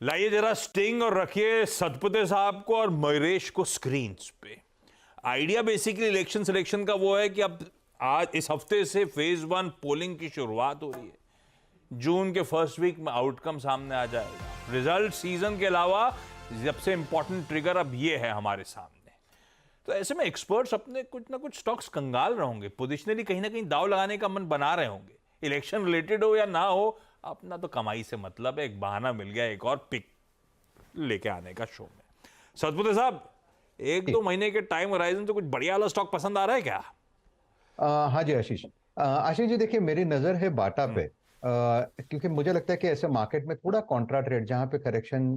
लाइए जरा स्टिंग और रखिए सतपुते साहब को और मयूरेश को स्क्रीन पे। आइडिया बेसिकली इलेक्शन सिलेक्शन का वो है कि अब आज इस हफ्ते से फेज 1 पोलिंग की शुरुआत हो रही है। जून के फर्स्ट वीक में आउटकम सामने आ जाएगा। रिजल्ट सीजन के अलावा सबसे इंपॉर्टेंट ट्रिगर अब ये है हमारे सामने। तो ऐसे में एक्सपर्ट्स अपने कुछ ना कुछ स्टॉक्स कंगाल रहे होंगे, पोजिशनली कहीं ना कहीं दाव लगाने का मन बना रहे होंगे। इलेक्शन रिलेटेड हो या ना हो, अपना तो कमाई से मतलब है। एक बहाना मिल गया एक और पिक लेके आने का शो में। सतपुते साहब, 1-2 महीने के टाइम होराइजन तो कुछ बढ़िया वाला स्टॉक पसंद आ रहा है क्या? हाँ जी आशीष। आशीष जी देखिए, मेरी नज़र है बाटा पे। क्योंकि मुझे लगता है कि ऐसे मार्केट में थोड़ा कॉन्ट्रा ट्रेड जहां पे करेक्शन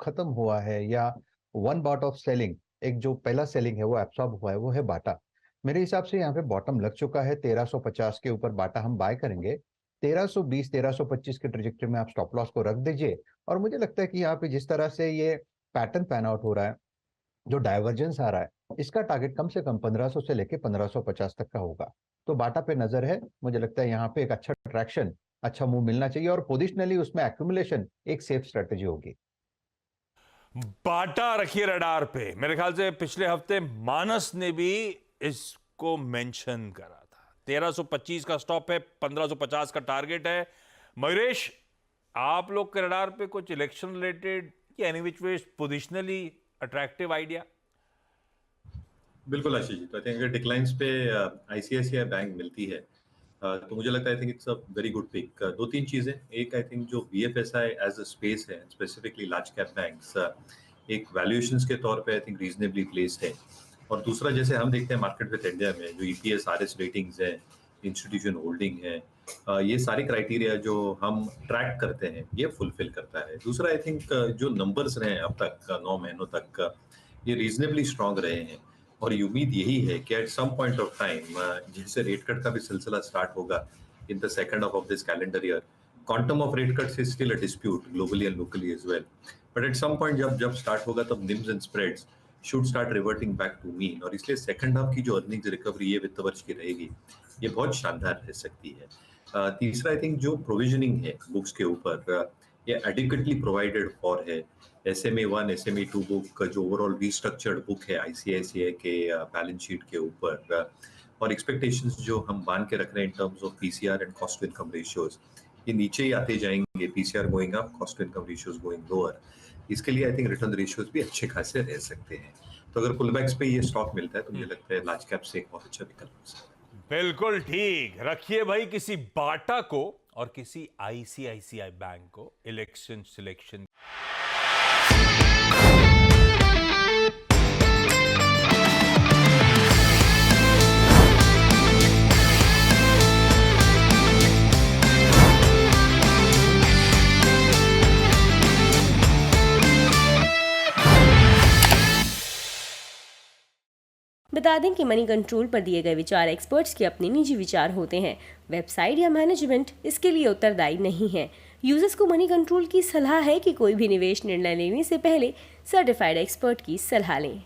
खत्म हुआ है या वन बाउट ऑफ सेलिंग, एक जो पहला सेलिंग है वो एब्सॉर्ब हुआ है, वो है बाटा। मेरे हिसाब से यहाँ पे बॉटम लग चुका है। 1350 के ऊपर बाटा हम बाय करेंगे। 1320 1325 के ट्रेजेक्टरी में आप स्टॉप लॉस को रख दीजिए। और मुझे लगता है कि यहाँ पे जिस तरह से ये पैटर्न पैन आउट हो रहा है, जो डाइवर्जेंस आ रहा है, इसका टारगेट कम से कम 1500 से लेके 1550 तक का होगा। तो बाटा पे नजर है। मुझे लगता है यहाँ पे एक अच्छा ट्रैक्शन, अच्छा मूव मिलना चाहिए और पोजिशनली उसमें एक्यूमुलेशन एक सेफ स्ट्रेटेजी होगी। बाटा रखिए रडार पे। मेरे ख्याल से पिछले हफ्ते मानस ने भी इसको मेंशन करा था। 1325 का स्टॉप है, 1550 का टारगेट है। मयूरेश, आप लोग के रडार पे कुछ इलेक्शन रिलेटेड या any which way positionally attractive idea? बिल्कुल आशीष जी, तो आई थिंक अगर डिक्लाइंस पे आईसीआईसीआई बैंक मिलती है तो मुझे लगता है I think it's a very good pick. दो तीन चीजें, एक आई थिंक जो वीएफएसआई एज अ स्पेस है, स्पेसिफिकली लार्ज कैप बैंक्स, एक वैल्यूएशंस के तौर पे आई थिंक रीजनेबली प्लेस्ड है। और दूसरा, जैसे हम देखते हैं मार्केट विद इंडिया में जो ईपीएस आरएस रेटिंग्स है, इंस्टीट्यूशन होल्डिंग है, ये सारी क्राइटेरिया जो हम ट्रैक करते हैं ये फुलफिल करता है। दूसरा, आई थिंक जो नंबर्स रहे हैं अब तक 9 महीनों तक, ये रीजनेबली स्ट्रांग रहे हैं। और ये उम्मीद यही है कि at some point of time जिससे रेट कट का भी सिलसिला स्टार्ट होगा in the second half of this calendar year, quantum of rate cuts is still a dispute globally and locally as well, but at some point जब start होगा तब NIMs and spreads should start reverting back to mean. और इसलिए second half की जो earnings recovery ये वित्त वर्ष की रहेगी, ये बहुत शानदार रह सकती है। तीसरा, आई थिंक जो प्रोविजनिंग है बुक्स के ऊपर, ये एडिक्वेटली प्रोवाइडेड फॉर है। SMA1 SMA2 बुक जो ओवरऑल रीस्ट्रक्चर्ड बुक है आईसीआईसीआई के बैलेंस शीट के ऊपर, और एक्सपेक्टेशंस जो हम मान के रख रहे हैं in terms of PCR and cost to income ratios, ये नीचे ही आते जाएंगे। PCR going up, cost to income ratios going lower. इसके लिए आई थिंक रिटर्न रेशियोज भी अच्छे खासे रह सकते हैं। तो अगर पुलबैक्स पे ये स्टॉक मिलता है तो मुझे लगता है लार्ज कैप से एक बहुत अच्छा विकल्प हो सकता है। बिल्कुल ठीक। रखिए भाई किसी बाटा को और किसी आईसीआईसीआई बैंक को इलेक्शन सिलेक्शन। बता दें कि मनी कंट्रोल पर दिए गए विचार एक्सपर्ट्स के अपने निजी विचार होते हैं। वेबसाइट या मैनेजमेंट इसके लिए उत्तरदायी नहीं है। यूजर्स को मनी कंट्रोल की सलाह है कि कोई भी निवेश निर्णय लेने से पहले सर्टिफाइड एक्सपर्ट की सलाह लें।